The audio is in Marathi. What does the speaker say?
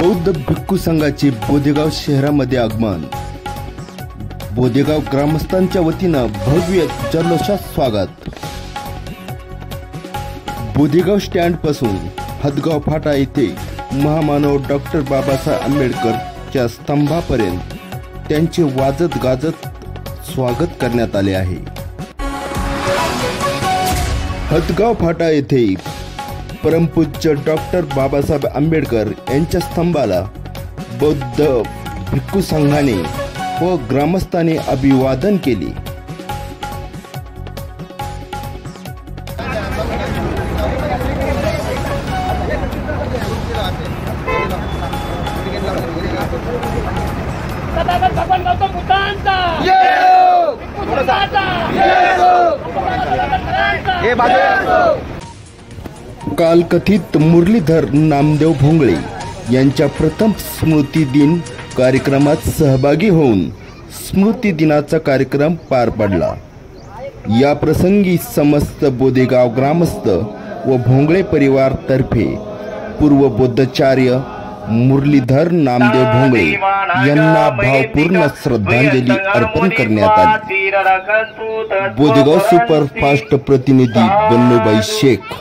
बौद्ध भिक्खू संघाचे बोदेगाव शहरामध्ये आगमन। बोदेगाव ग्रामस्थांच्या वतीनं भव्य जल्लोषात स्वागत। बोदेगाव स्टँड पासून हदगाव फाटा येथे महामानव डॉक्टर बाबासाहेब आंबेडकरच्या स्तंभापर्यंत त्यांचे वाजत गाजत स्वागत करण्यात आले आहे। हदगाव फाटा येथे परमपूज्य डॉक्टर बाबासाहेब आंबेडकर यांच्या स्तंभाला बौद्ध भिक्खू संघाने व ग्रामस्थांनी अभिवादन केले। काल कथित मुरलीधर नामदेव भोंगळे यांच्या प्रथम स्मृती दिन कार्यक्रमात सहभागी होऊन स्मृती दिनाचा कार्यक्रम पार पडला। या प्रसंगी समस्त बोदेगाव ग्रामस्थ व भोंगळे परिवार तर्फे पूर्व बौद्धाचार्य मुरलीधर नामदेव भोंगळे यांना भावपूर्ण श्रद्धांजली अर्पण करण्यात आली। बोदेगाव सुपरफास्ट प्रतिनिधी बन्नूबाई शेख।